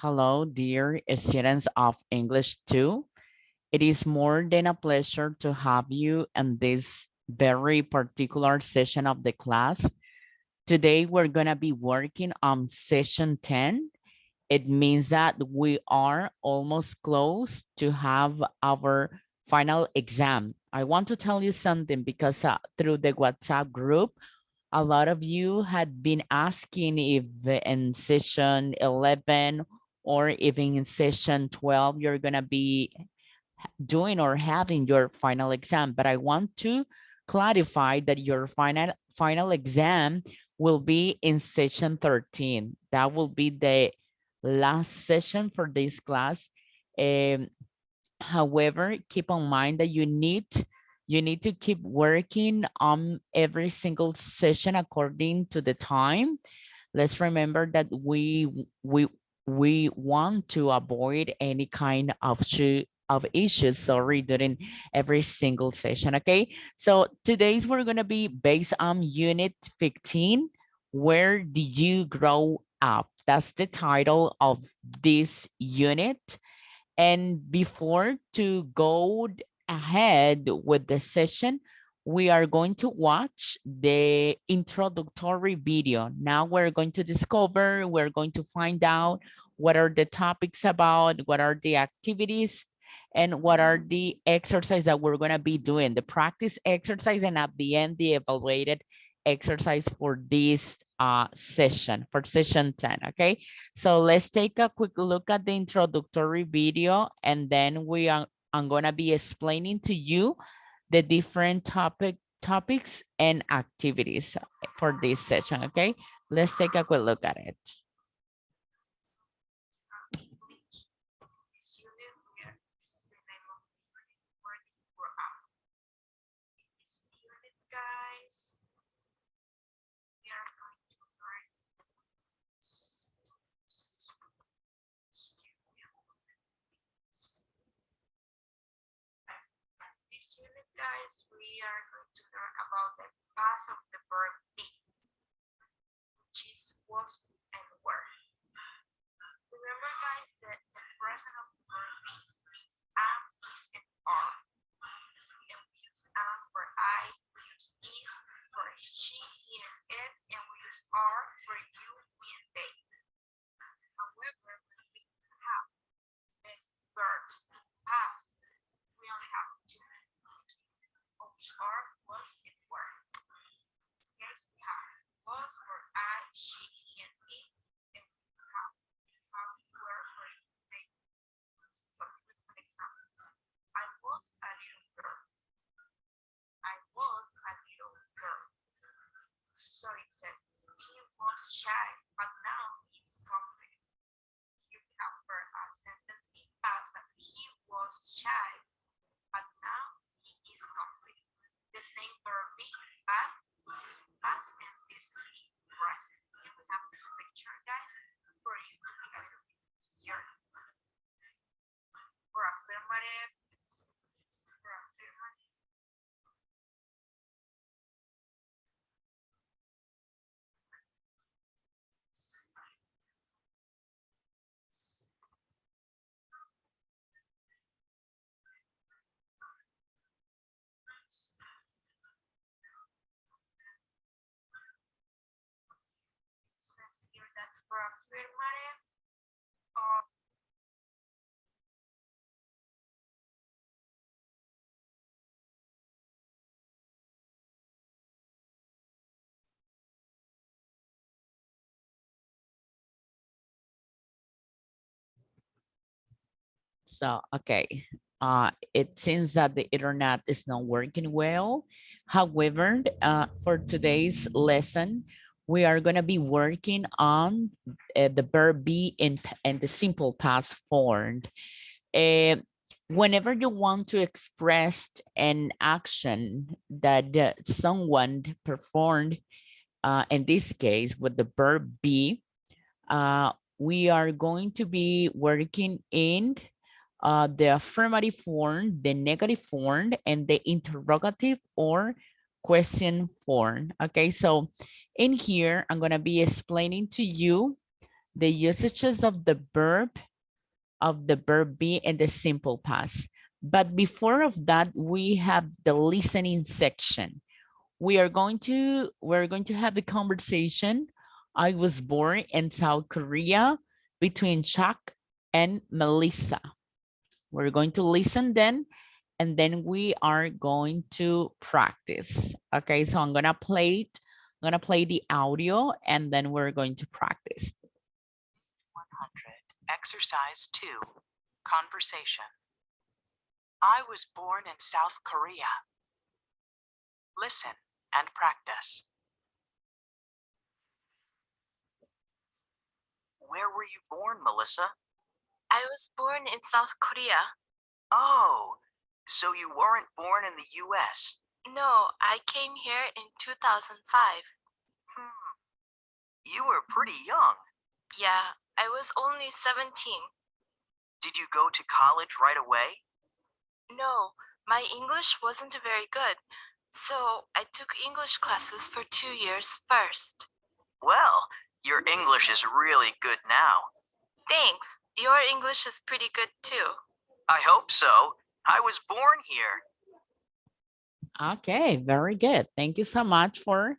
Hello, dear students of English 2. It is more than a pleasure to have you in this very particular session of the class. Today, we're going to be working on session 10. It means that we are almost close to have our final exam. I want to tell you something because through the WhatsApp group, a lot of you had been asking if in session 11 or even in session 12, you're going to be doing or having your final exam. But I want to clarify that your final exam will be in session 13. That will be the last session for this class. Um, However, keep in mind that you need to keep working on every single session according to the time. Let's remember that we want to avoid any kind of issues, sorry, during every single session. Okay, so today's we're going to be based on unit 15. Where did you grow up? That's the title of this unit. And before to go ahead with the session, we are going to watch the introductory video. Now we're going to discover, we're going to find out what are the topics about, what are the activities, and what are the exercises that we're going to be doing, the practice exercise, and at the end, the evaluated exercise for this session, for session 10, okay? So let's take a quick look at the introductory video, and then I'm gonna be explaining to you the different topics and activities for this session, okay? Let's take a quick look at it. This unit, guys, we are going to learn about the past of the verb be, which is was and were. Remember, guys, that the present of the verb be is am, is, and are. And we use am for I, we use is for she, he, and it, and we use are for you, we, and they. However, when we have these verbs in past, we only have two, which are was and were. In this case, we have was for I, she, he, and it, and we have were for they. So, for example, I was a little girl. I was a little girl. So it says, he was shy, but now he's confident. Here we have for a sentence in past that he was shy, but now he is confident. The same verb be, but this is past and this is in present. Here we have this picture, guys, for you to make a little bit easier. For affirmative, it's for affirmative. Says here that for affirmative, So, okay, it seems that the internet is not working well. However, for today's lesson, we are going to be working on the verb be in the simple past form. Uh, Whenever you want to express an action that someone performed, in this case with the verb be, we are going to be working in the affirmative form, the negative form, and the interrogative or question form. Okay, so in here, I'm going to be explaining to you the usages of the verb be in the simple past. But before of that, we have the listening section. We're going to have the conversation. I was born in South Korea between Chuck and Melissa. We're going to listen then, and then we are going to practice. Okay, so I'm gonna play the audio and then we're going to practice. 100. Exercise 2. Conversation. I was born in South Korea. Listen and practice. Where were you born, Melissa? I was born in South Korea. Oh, so you weren't born in the US. No, I came here in 2005. You were pretty young. Yeah, I was only 17. Did you go to college right away? No, my English wasn't very good, so I took English classes for 2 years first. Well, your English is really good now. Thanks. Your English is pretty good too. I hope so. I was born here. Okay, very good. Thank you so much for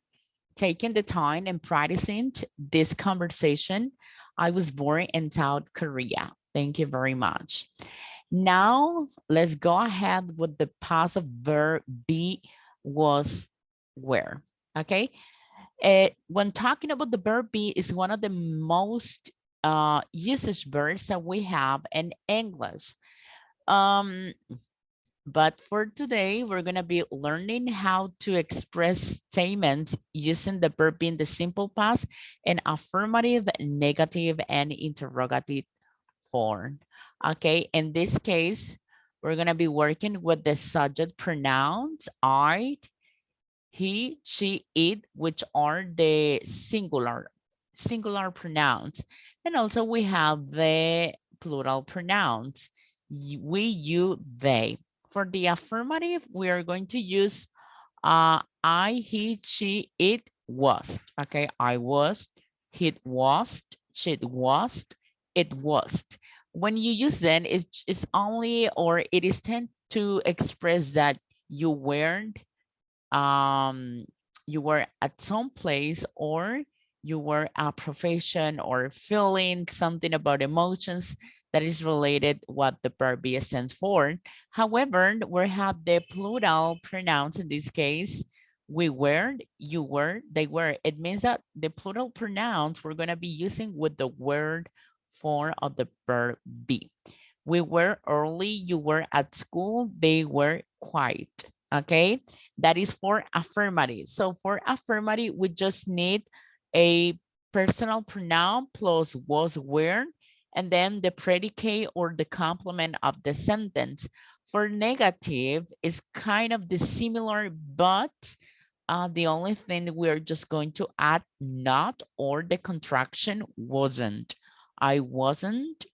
taking the time and practicing this conversation. I was born in South Korea. Thank you very much. Now, let's go ahead with the past of verb be, was, where. Okay. When talking about the verb be, is one of the most usage verbs that we have in English. Um, but for today, we're going to be learning how to express statements using the verb in the simple past in affirmative, negative, and interrogative form. Okay, in this case, we're going to be working with the subject pronouns I, he, she, it, which are the singular pronouns. And also we have the plural pronouns, we, you, they. For the affirmative, we are going to use I, he, she, it was. Okay, I was, he was, she was, it was. When you use them, it's only, or it is tend to express that you weren't, um, you were at some place, or you were a profession or feeling something about emotions that is related what the verb be stands for. However, we have the plural pronouns in this case. We were, you were, they were. It means that the plural pronouns we're going to be using with the word form of the verb be. We were early, you were at school, they were quiet. Okay, that is for affirmative. So for affirmative, we just need a personal pronoun plus was, were, and then the predicate or the complement of the sentence. For negative, is kind of the similar, but the only thing we're just going to add not or the contraction wasn't. I wasn't,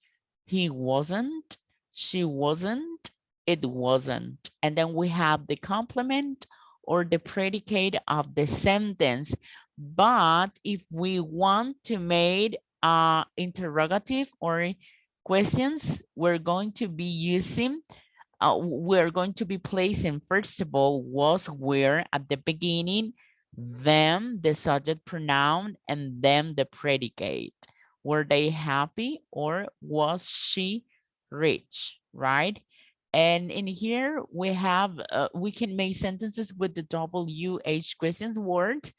he wasn't, she wasn't, it wasn't. And then we have the complement or the predicate of the sentence. But if we want to make interrogative or questions, we're going to be placing, first of all, was, where at the beginning, then the subject pronoun, and then the predicate. Were they happy or was she rich, right? And in here we have, we can make sentences with the WH questions word.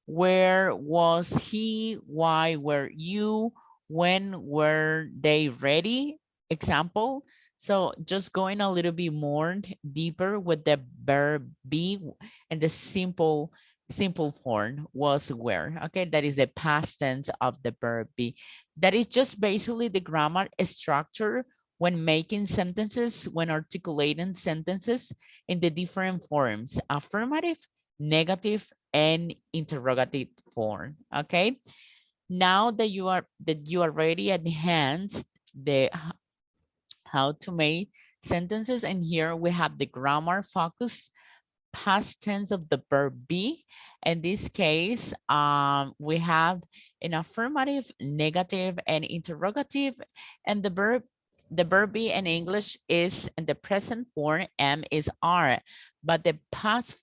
Where was he? Why were you? When were they ready? Example. So just going a little bit more deeper with the verb be and the simple form was, where. Okay, that is the past tense of the verb be. That is just basically the grammar structure when making sentences, when articulating sentences in the different forms: affirmative, negative, and interrogative form. Okay, now that you are already enhanced the how to make sentences, and here we have the grammar focus past tense of the verb be. In this case, we have an affirmative, negative, and interrogative, and the verb be in English is in the present form, am is are, but the past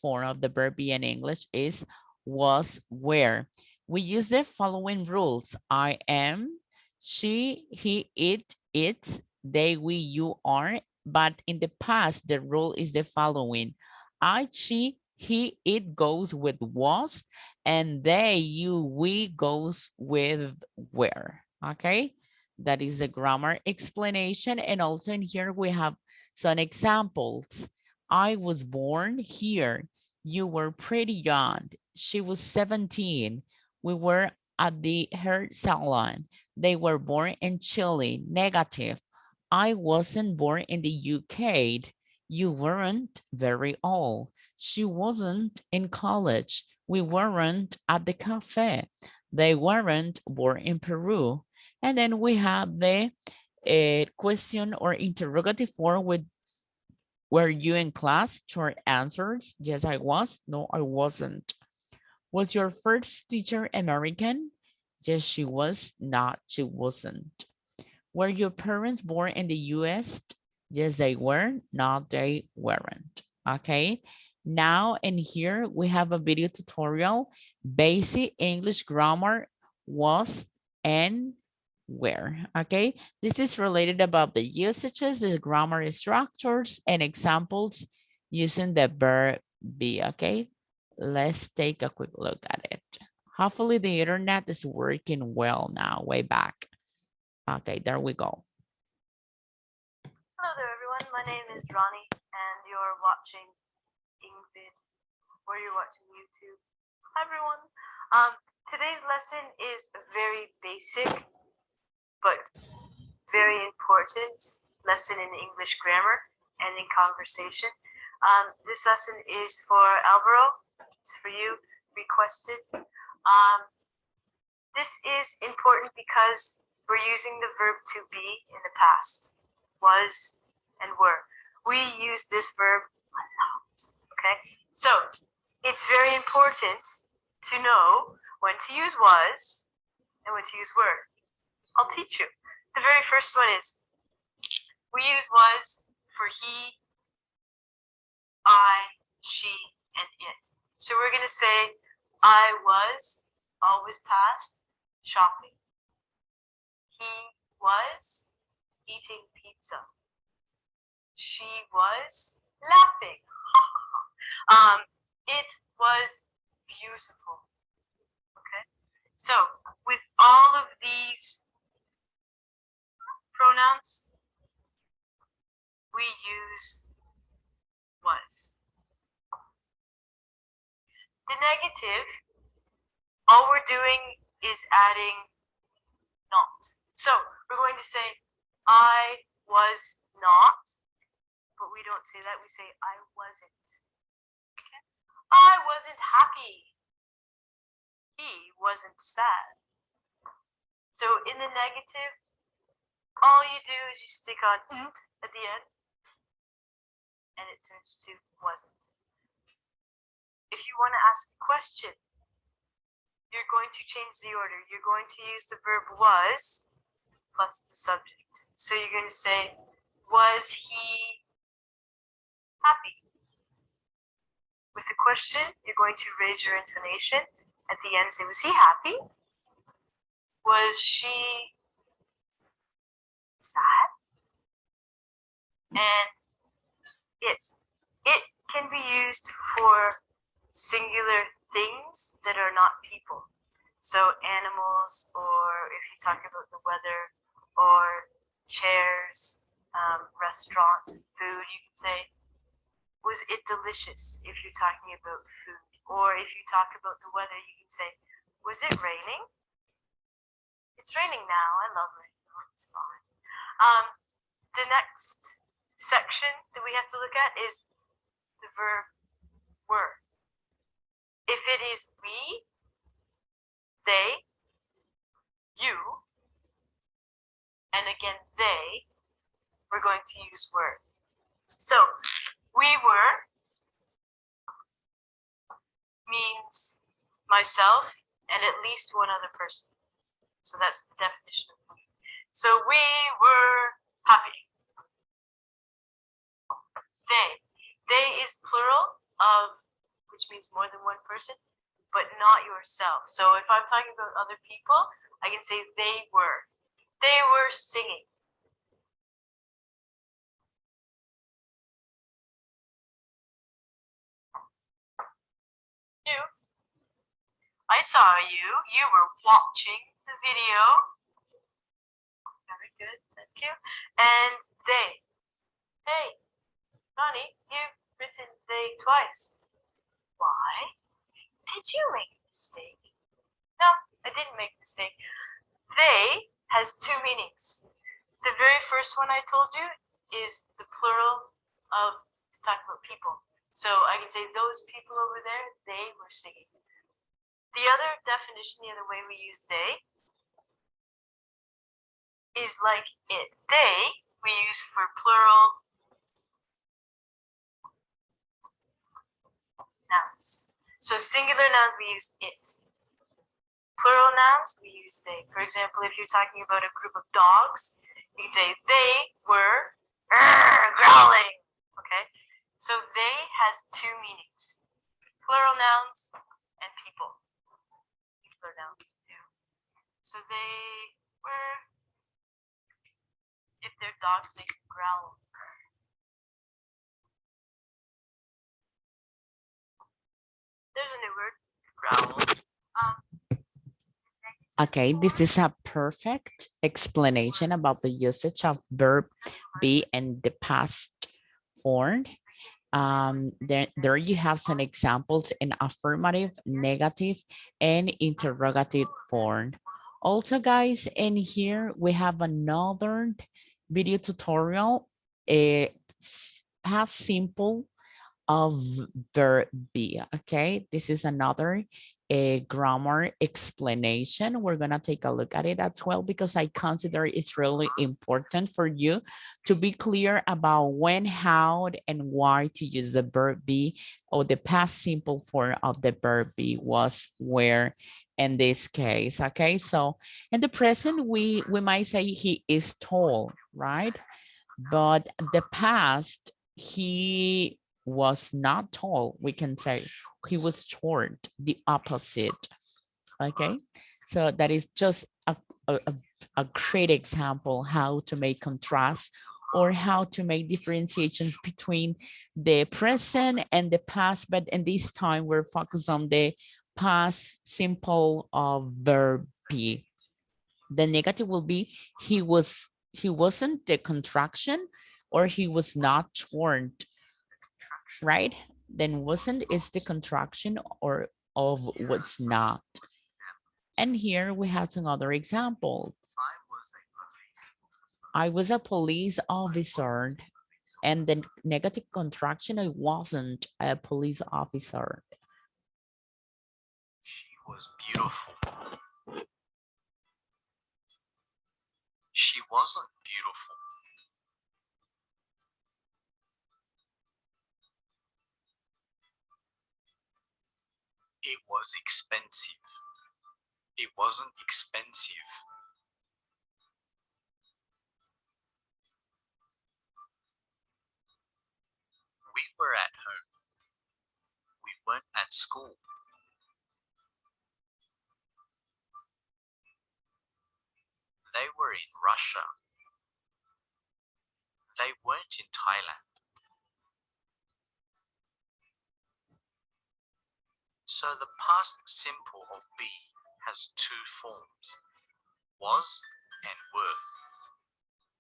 form of the verb be in English is was, were. We use the following rules: I am, she, he, it, its, they, we, you, are. But in the past, the rule is the following: I, she, he, it goes with was, and they, you, we goes with where. Okay, that is the grammar explanation. And also in here we have some examples. I was born here. You were pretty young. She was 17. We were at the hair salon. They were born in Chile. Negative. I wasn't born in the UK. You weren't very old. She wasn't in college. We weren't at the cafe. They weren't born in Peru. And then we have the question or interrogative form with were you in class? Short answers. Yes, I was. No, I wasn't. Was your first teacher American? Yes, she was. Not, she wasn't. Were your parents born in the US? Yes, they were. No, they weren't. Okay. Now in here we have a video tutorial. Basic English grammar, was and where. Okay. This is related about the usages, the grammar structures, and examples using the verb be. Okay. Let's take a quick look at it. Hopefully the internet is working well now, way back. Okay, there we go. Hello there, everyone. My name is Ronnie, and you're watching Ingvid, or you're watching YouTube. Hi, everyone. Today's lesson is a very basic but very important lesson in English grammar and in conversation. This lesson is for Alvaro. It's for you, requested. This is important because we're using the verb to be in the past, was and were. We use this verb a lot, okay? So it's very important to know when to use was and when to use were. I'll teach you. The very first one is, we use was for he, I, she, and it. So we're going to say, I was, always past, shopping. He was eating pizza. She was laughing. It was beautiful. Okay? So, with all of these pronouns, we use was. The negative, all we're doing is adding not. So we're going to say, I was not, but we don't say that. We say, I wasn't. Okay? I wasn't happy. He wasn't sad. So in the negative, all you do is you stick on "nt" at the end, and it turns to wasn't. If you want to ask a question, you're going to change the order. You're going to use the verb was plus the subject. So you're going to say, was he happy? With the question, you're going to raise your intonation. At the end, say, was he happy? Was she sad? And it can be used for singular things that are not people. So animals, or if you talk about the weather, or chairs, restaurants, food, you can say, was it delicious if you're talking about food? Or if you talk about the weather, you can say, was it raining? It's raining now. I love rain. It's fine. The next section that we have to look at is the verb were. If it is we, they, you, and again they, we're going to use were. So we were means myself and at least one other person. So that's the definition of we. So we were happy. They. They is plural of, which means more than one person, but not yourself. So if I'm talking about other people, I can say they were. They were singing. You. I saw you. You were watching the video. Very good. Thank you. And they. Hey, Ronnie, you've written they twice. Why? Did you make a mistake? No, I didn't make a mistake. They has two meanings. The very first one I told you is the plural of to talk about people. So I can say those people over there, they were singing. The other definition, the other way we use they, is like it. They we use for plural nouns. So singular nouns we use it. Plural nouns we use they. For example, if you're talking about a group of dogs, you can say they were growling. Okay? So they has two meanings. Plural nouns and people. Plural nouns too. So they were, if they're dogs, they can growl. There's a new word, growl. Okay, this is a perfect explanation about the usage of verb be and the past form. There you have some examples in affirmative, negative, and interrogative form. Also, guys, in here we have another video tutorial. It's past simple of verb be. Okay, this is another grammar explanation. We're gonna take a look at it as well because I consider it's really important for you to be clear about when, how, and why to use the verb be, or the past simple form of the verb be was, where, in this case. Okay, so in the present we might say he is tall, right? But the past, he was not tall. We can say he was short, the opposite. Okay, so that is just a great example how to make contrast or how to make differentiations between the present and the past. But in this time, we're focused on the past simple of verb be. The negative will be he wasn't the contraction, or he was not short, right? Then wasn't is the contraction or of what's not. And here we have some other examples. I was a police officer, and the negative contraction, I wasn't a police officer. She was beautiful. She wasn't beautiful. It was expensive. It wasn't expensive. We were at home. We weren't at school. They were in Russia. They weren't in Thailand. So the past simple of be has two forms, was and were.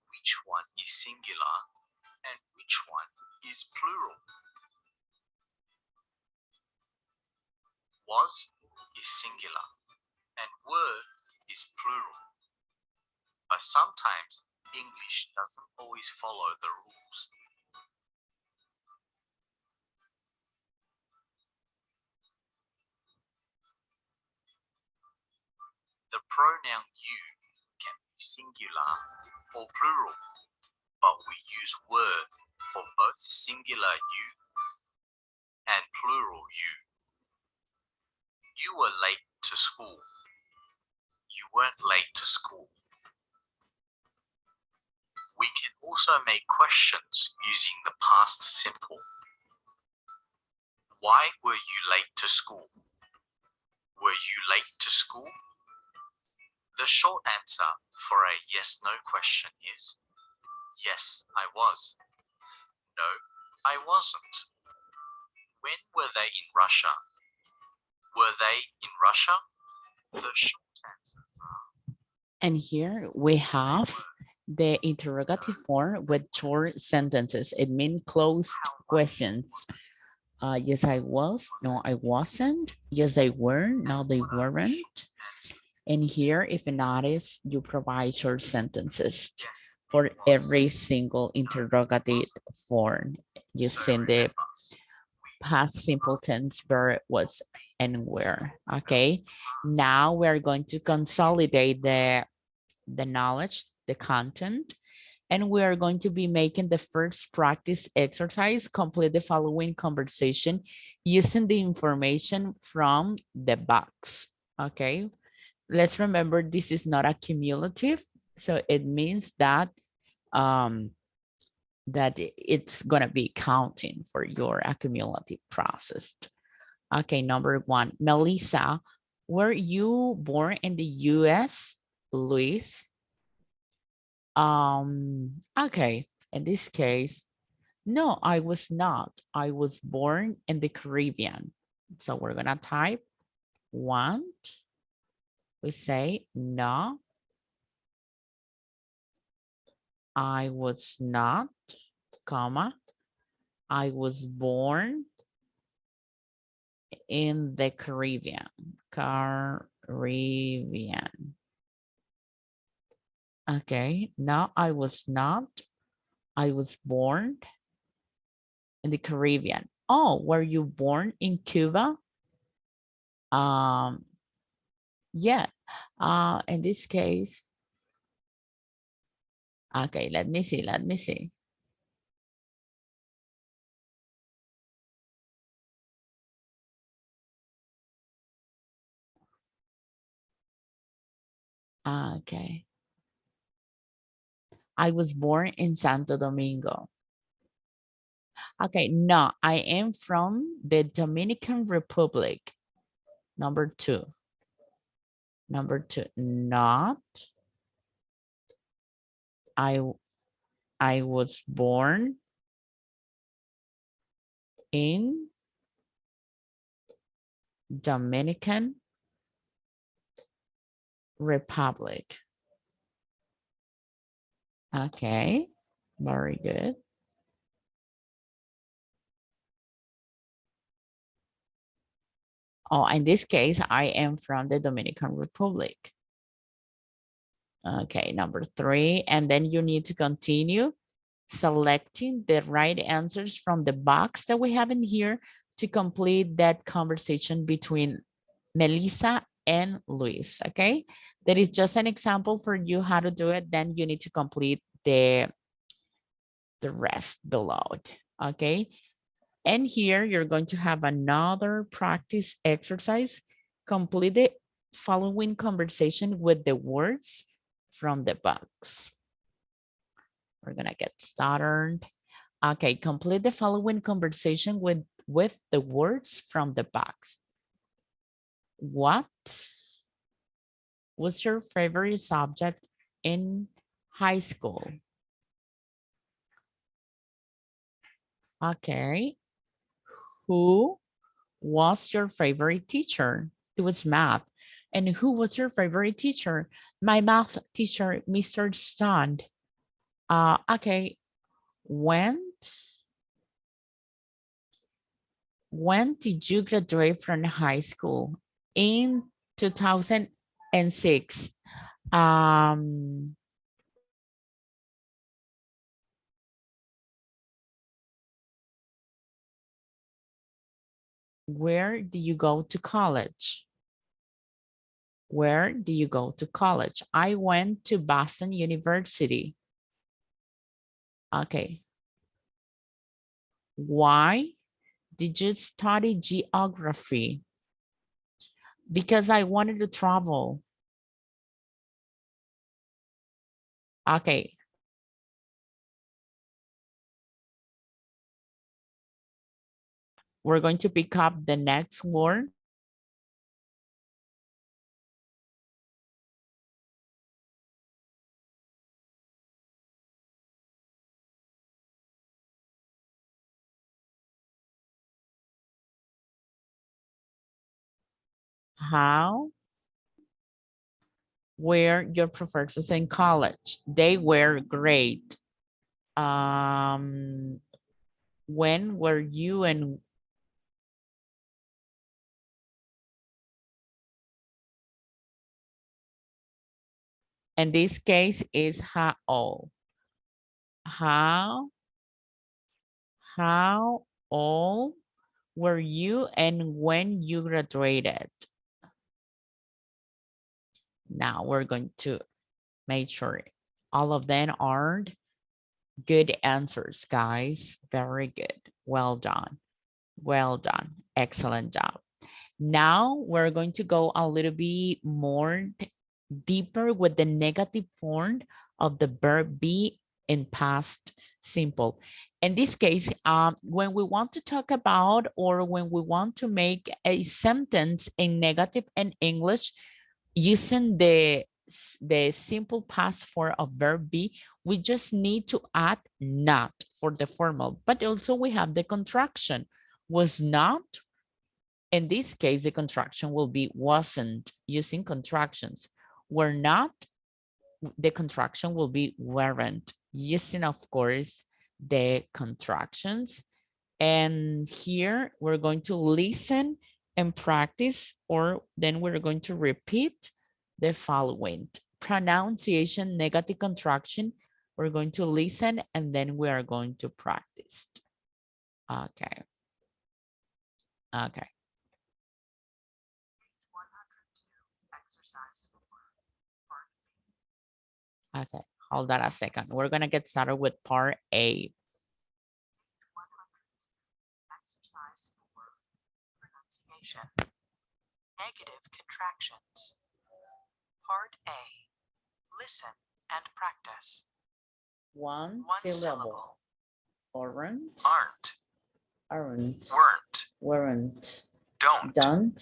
Which one is singular and which one is plural? Was is singular and were is plural. But sometimes English doesn't always follow the rules. The pronoun you can be singular or plural, but we use were for both singular you and plural you. You were late to school. You weren't late to school. We can also make questions using the past simple. Why were you late to school? Were you late to school? The short answer for a yes-no question is yes, I was. No, I wasn't. When were they in Russia? Were they in Russia? The short answers are And here we have the interrogative form with short sentences. It means closed questions. Yes, I was. No, I wasn't. Yes, they were. No, they weren't. And here, if you notice, you provide short sentences for every single interrogative form using the past simple tense verb was and were. Okay, now we're going to consolidate the knowledge, the content, and we are going to be making the first practice exercise. Complete the following conversation using the information from the box. Okay, let's remember this is not a cumulative, so it means that it's gonna be counting for your accumulative process. Okay, number one, Melissa, were you born in the US, Luis? Okay, in this case, no, I was not. I was born in the Caribbean. So we're gonna type want. We say no, I was not, comma, I was born in the Caribbean. Caribbean. Okay, no, I was not. I was born in the Caribbean. Oh, were you born in Cuba? Um, yeah. In this case, okay, let me see, let me see. Okay. I was born in Santo Domingo. Okay, no, I am from the Dominican Republic. Number two. Number two, not. I was born in Dominican Republic. Okay, very good. Oh, in this case, I am from the Dominican Republic. Okay, number three, and then you need to continue selecting the right answers from the box that we have in here to complete that conversation between Melissa and Luis, okay? That is just an example for you how to do it. Then you need to complete the rest below, okay? And here you're going to have another practice exercise. Complete the following conversation with the words from the box. We're gonna get started. Okay, complete the following conversation with the words from the box. What was your favorite subject in high school? Okay, who was your favorite teacher? It was math. And who was your favorite teacher? My math teacher, Mr. Stond. Okay, when did you graduate from high school? In 2006. Um, where do you go to college? Where do you go to college? I went to Boston University. Okay. Why did you study geography? Because I wanted to travel. Okay. We're going to pick up the next word. How were your professors in college? They were great. When were you and in this case is how old? How old were you and when you graduated? Now we're going to make sure all of them are good answers, guys. Very good. Well done. Well done. Excellent job. Now we're going to go a little bit more deeper with the negative form of the verb be in past simple. In this case, when we want to talk about or when we want to make a sentence in negative in English using the simple past form of verb be, we just need to add not for the formal, but also we have the contraction was not. In this case, the contraction will be wasn't using contractions. Were not, the contraction will be weren't using, of course, the contractions. And here we're going to listen and practice, or then we're going to repeat the following. Pronunciation, negative contraction. We're going to listen and then we are going to practice. Okay. Okay. Page 102, exercise 4, part B. Okay. Hold on a second. We're going to get started with part A. Page 102, exercise 4, pronunciation. Negative contractions. Part A. Listen and practice. One One syllable. Aren't, Aren't. aren't, Weren't. weren't, Don't. don't,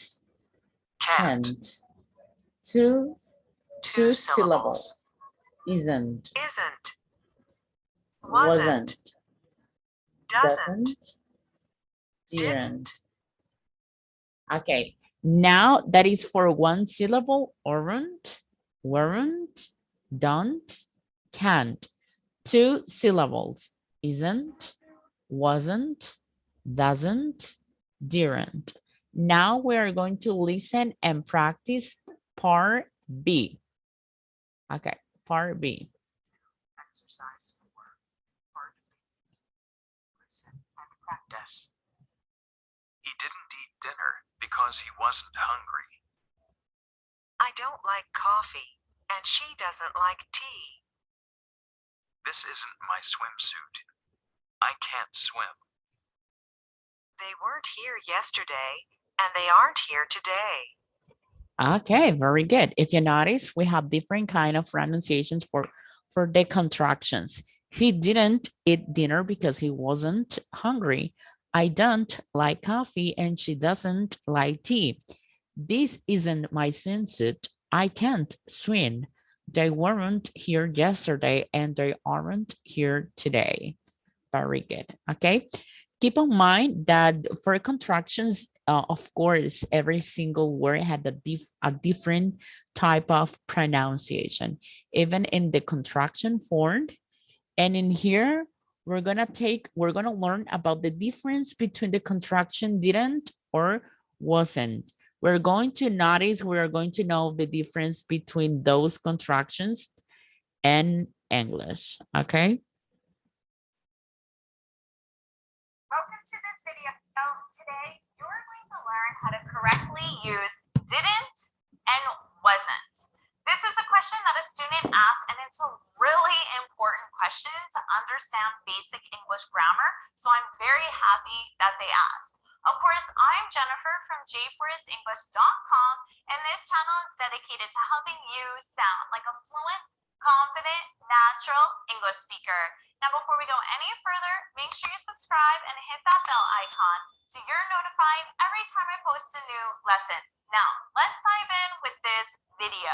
Can't. can't. Two Two syllables. syllables. Isn't, Isn't. wasn't, Doesn't. doesn't, didn't. Okay, now that is for one syllable. Aren't, weren't, don't, can't. Two syllables. Isn't, wasn't, doesn't, didn't. Now we are going to listen and practice part B. Okay, part B. Exercise 4, part B. Listen and practice. He didn't eat dinner because he wasn't hungry. I don't like coffee, and she doesn't like tea. This isn't my swimsuit. I can't swim. They weren't here yesterday, and they aren't here today. Okay, very good. If you notice, we have different kind of pronunciations for the contractions. He didn't eat dinner because he wasn't hungry. I don't like coffee and she doesn't like tea. This isn't my swimsuit. I can't swim. They weren't here yesterday and they aren't here today. Very good. Okay. Keep in mind that for contractions, of course, every single word had a different type of pronunciation, even in the contraction form. And in here, we're gonna learn about the difference between the contraction didn't or wasn't. We're going to notice, we are going to know the difference between those contractions and English, okay? Welcome to this video. Today, you're going to learn how to correctly use didn't and wasn't. This is a question that a student asked, and it's a really important question to understand basic English grammar, so I'm very happy that they asked. Of course, I'm Jennifer from jforcedenglish.com, and this channel is dedicated to helping you sound like a fluent, confident, natural English speaker. Now, before we go any further, make sure you subscribe and hit that bell icon so you're notified every time I post a new lesson. Now, let's dive in with this video.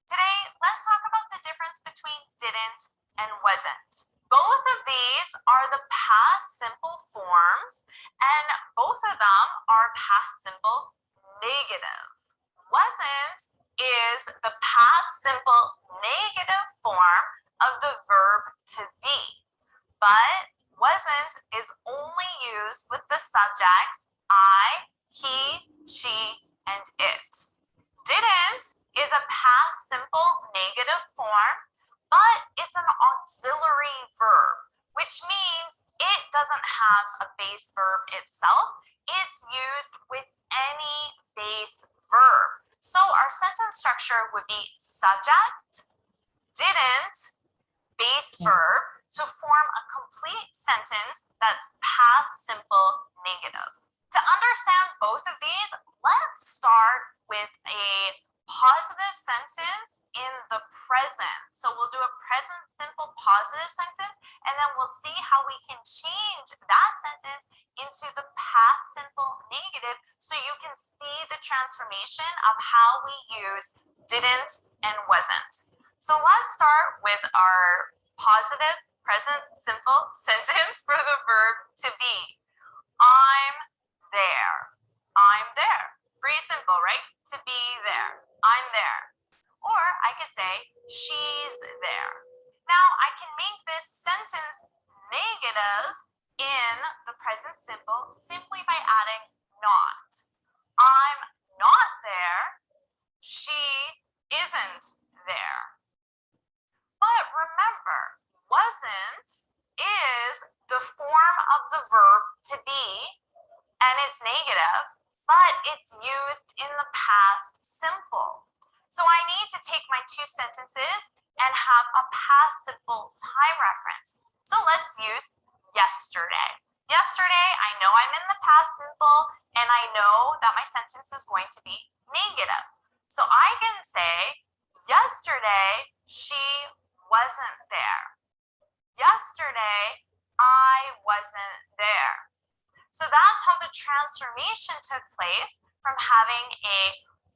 Today, let's talk about the difference between didn't and wasn't. Both of these are the past simple forms, and both of them are past simple negative. Wasn't is the past simple negative form of the verb to be, but wasn't is only used with the subjects I, he, she, and it. Didn't is a past simple negative form, but it's an auxiliary verb, which means it doesn't have a base verb itself. It's used with any base verb. So our sentence structure would be subject, didn't, base verb to form a complete sentence that's past simple negative. To understand both of these, let's start with a positive sentence in the present. So we'll do a present simple positive sentence, and then we'll see how we can change that sentence into the past simple negative so you can see the transformation of how we use didn't and wasn't. So let's start with our positive present simple sentence for the verb to be. I'm there. I'm there. Pretty simple, right? To be there. I'm there. Or I could say, she's there. Now, I can make this sentence negative in the present simple simply by adding not. I'm not there. She isn't there. But remember, wasn't is the form of the verb to be, and it's negative, but it's used in the past simple. So I need to take my two sentences and have a past simple time reference. So let's use yesterday. Yesterday, I know I'm in the past simple, and I know that my sentence is going to be negative. So I can say, yesterday, she wasn't there. Yesterday, I wasn't there. So that's how the transformation took place from having a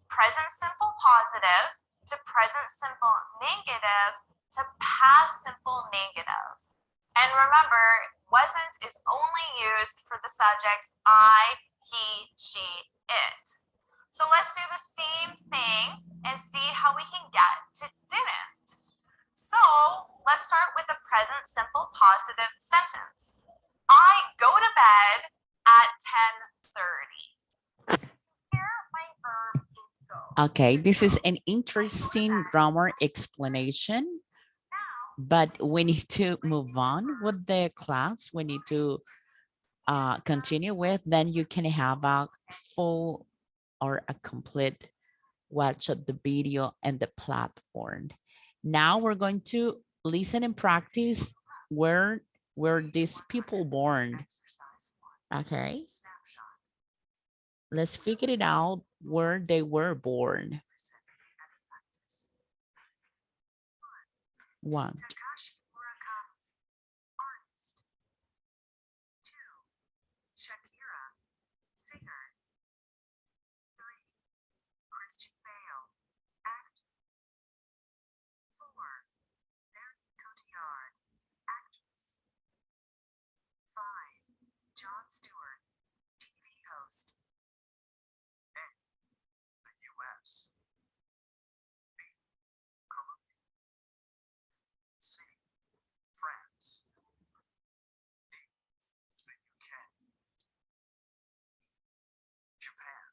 present simple positive to present simple negative to past simple negative. And remember, wasn't is only used for the subjects I, he, she, it. So let's do the same thing and see how we can get to didn't. So let's start with a present simple positive sentence. I go to bed at 10:30. Here my verb is go. Okay, this is an interesting grammar explanation, but we need to move on with the class. We need to continue with, then you can have a full or a complete watch of the video and the platform. Now we're going to listen and practice where were these people born. Okay, let's figure it out where they were born. One. Takashi Murakami, artist. 2. Shakira, singer. 3. Christian Bale, actor. 4. Marion Cotillard, actress. 5. Jon Stewart, TV host. A. The U.S. B. Colombia. C. France. D. The UK. Japan.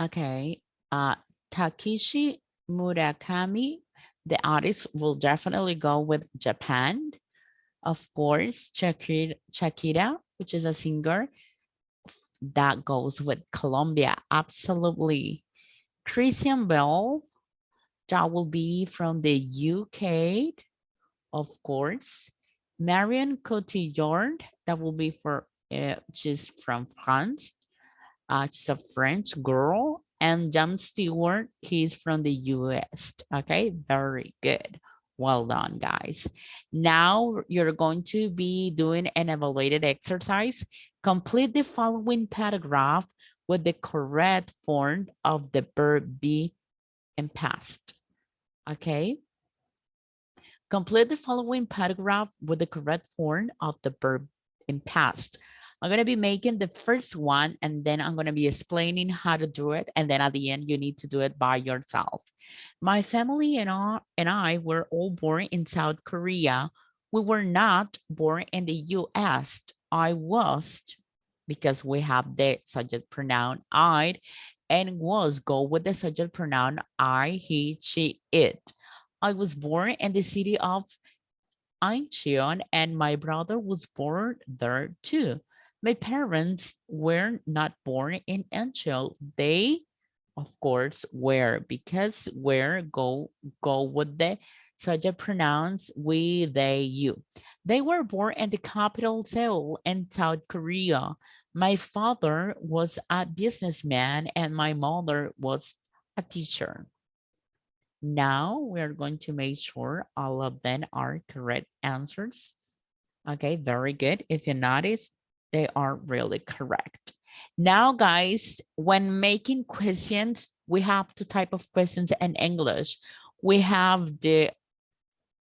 Okay, Takeshi Murakami, the artist, will definitely go with Japan. Of course, Shakira, which is a singer, that goes with Colombia. Absolutely. Christian Bale, that will be from the UK. of course. Marion Cotillard, that will be for, she's from France. She's a French girl. And Jon Stewart, he's from the US. Okay, very good. Well done, guys. Now you're going to be doing an evaluated exercise. Complete the following paragraph with the correct form of the verb be in past. Okay. Complete the following paragraph with the correct form of the verb in past. I'm going to be making the first one and then I'm going to be explaining how to do it. And then at the end, you need to do it by yourself. My family and I were all born in South Korea. We were not born in the US. I was, because we have the subject pronoun I, and was go with the subject pronoun I, he, she, it. I was born in the city of Incheon and my brother was born there too. My parents were not born in Incheon. They, of course, were, because were go with the subject pronouns we, they, you. They were born in the capital Seoul in South Korea. My father was a businessman and my mother was a teacher. Now we're going to make sure all of them are correct answers. Okay, very good. If you notice, they are really correct. Now, guys, when making questions, we have two type of questions in English. We have the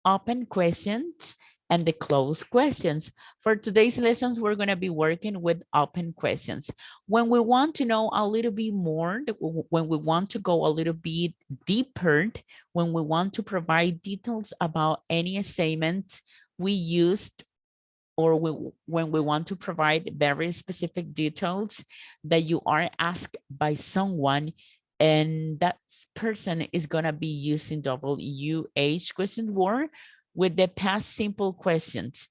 open questions and the closed questions. For today's lessons, we're going to be working with open questions. When we want to know a little bit more, when we want to go a little bit deeper, when we want to provide details about any statement we used, or when we want to provide very specific details that you are asked by someone, and that person is going to be using WH question word with the past simple questions.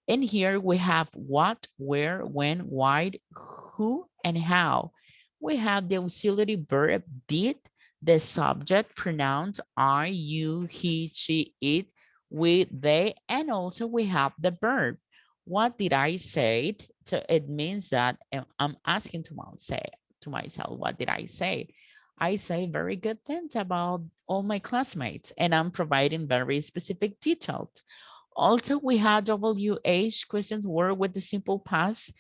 In here, we have what, where, when, why, who, and how. We have the auxiliary verb did, the subject pronouns I, you, he, she, it, we, they, and also we have the verb. What did I say? So it means that I'm asking to myself, what did I say? I say very good things about all my classmates, and I'm providing very specific details. Also, we have WH questions word with the simple past,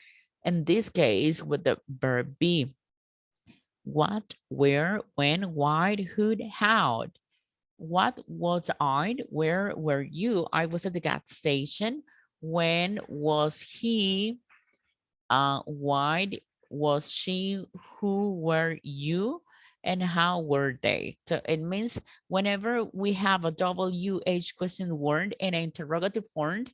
in this case with the verb be. What, where, when, why, who, how. What was I? Where were you? I was at the gas station. When was he? Why was she? Who were you? And how were they? So it means whenever we have a WH question word in an interrogative form,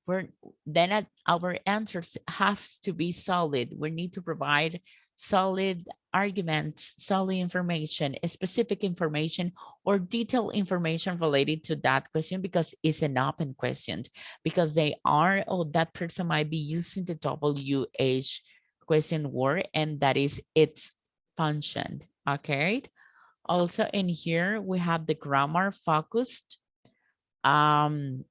we're, then our answers has to be solid. We need to provide solid arguments, solid information, specific information, or detailed information related to that question, because it's an open question, because they are, or that person might be using the WH question word, and that is its function. Okay. Also in here, we have the grammar focused. WH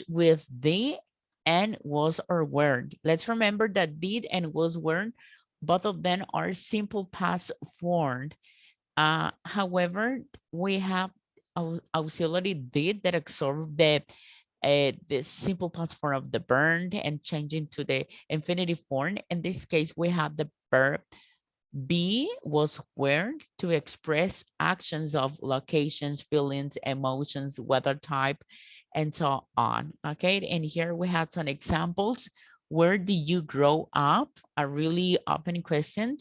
with the and was or were. Let's remember that did and was were, both of them are simple past form. However, we have auxiliary did that absorb the simple past form of the verb and changing to the infinitive form. In this case, we have the verb be was where to express actions of locations, feelings, emotions, weather type, and so on. Okay, and here we had some examples. Where did you grow up? A really open question.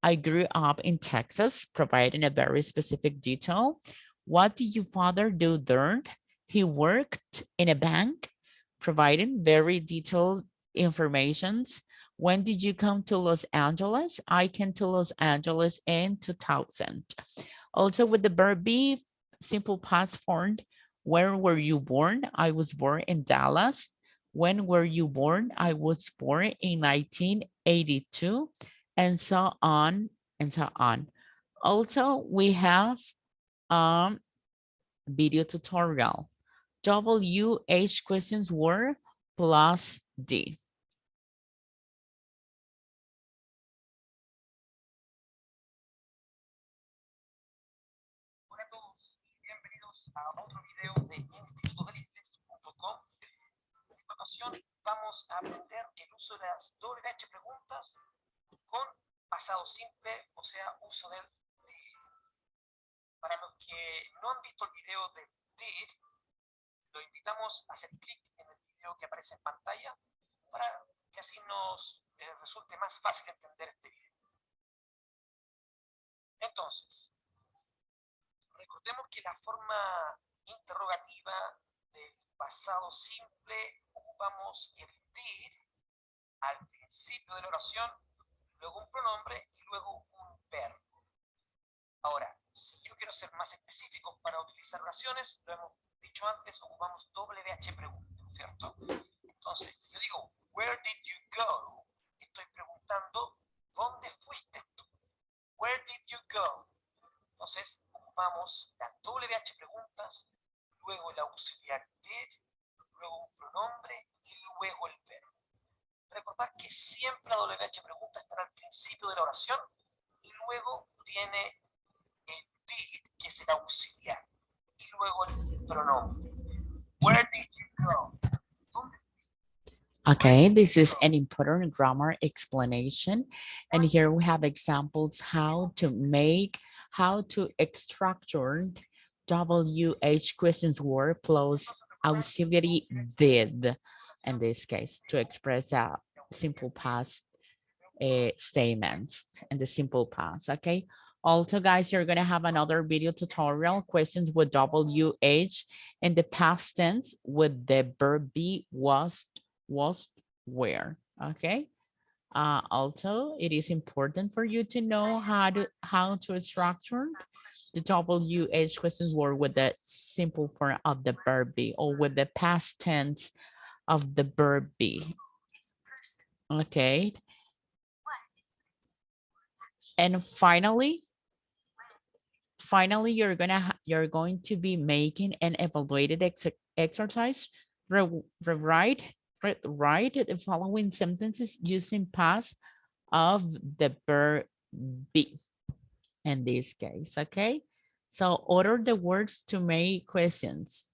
I grew up in Texas, providing a very specific detail. What did your father do there? He worked in a bank, providing very detailed informations. When did you come to Los Angeles? I came to Los Angeles in 2000. Also with the verb be, simple past form. Where were you born? I was born in Dallas. When were you born? I was born in 1982, and so on and so on. Also, we have um, video tutorial. WH questions were plus D. Hola a todos y bienvenidos a otro video de institutodrifles.com. En esta ocasión vamos a aprender el uso de las WH preguntas con pasado simple, o sea, uso del did. Para los que no han visto el video del did, lo invitamos a hacer clic en el video que aparece en pantalla para que así nos resulte más fácil entender este video. Entonces, recordemos que la forma interrogativa del pasado simple ocupamos el did al principio de la oración, luego un pronombre y luego un verbo. Ahora, si yo quiero ser más específico para utilizar oraciones, lo hemos dicho antes, ocupamos WH pregunta, ¿cierto? Entonces, si yo digo, where did you go? Estoy preguntando, ¿dónde fuiste tú? Where did you go? Entonces, ocupamos las WH preguntas, luego el auxiliar did, luego un pronombre y luego el verbo. Recordad que siempre la WH pregunta estará al principio de la oración y luego viene el did, que es el auxiliar, y luego el pronombre. Where did you go? ¿Dónde? Okay, this is an important grammar explanation. And here we have examples how to structure WH questions word plus auxiliary did, in this case, to express a simple past statements and the simple past, okay? Also, guys, you're gonna have another video tutorial, questions with WH and the past tense with the verb be, was, where, okay? Also, it is important for you to know how to structure the WH questions word with the simple form of the verb be or with the past tense of the verb be, okay? And finally, you're going to be making an evaluated exercise. Write the following sentences using past of the verb be in this case, okay? So order the words to make questions.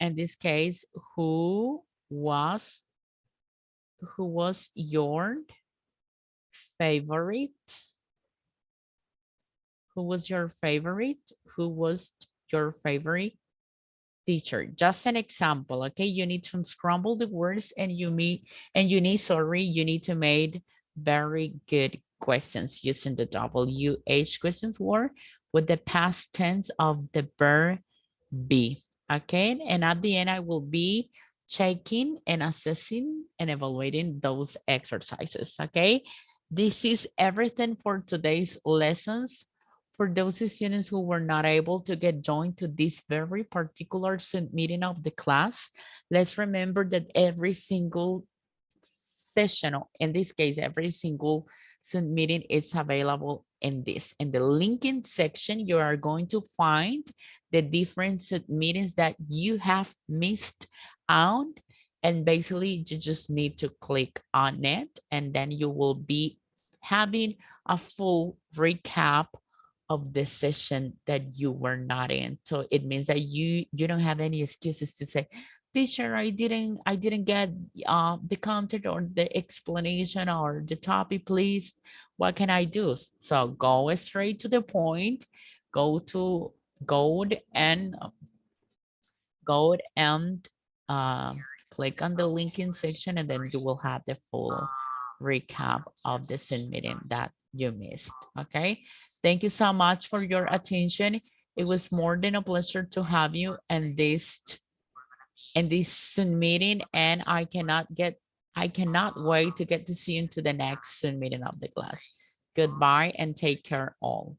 In this case, who was your favorite? Who was your favorite? Who was your favorite teacher? Just an example, okay? You need to unscramble the words and you need to make very good questions using the WH questions word with the past tense of the verb be, okay? And at the end, I will be checking and assessing and evaluating those exercises, okay? This is everything for today's lessons. For those students who were not able to get joined to this very particular meeting of the class, let's remember that every single session, in this case, every single Zoom meeting is available in the linking section. You are going to find the different meetings that you have missed out. And basically you just need to click on it and then you will be having a full recap of the session that you were not in. So it means that you don't have any excuses to say, teacher, I didn't get the content or the explanation or the topic, please. What can I do? So go straight to the point, go and uh, click on the linking section and then you will have the full recap of the Zoom meeting that you missed, okay? Thank you so much for your attention. It was more than a pleasure to have you in this Zoom meeting, and I cannot wait to get to see you into the next Zoom meeting of the class. Goodbye and take care all.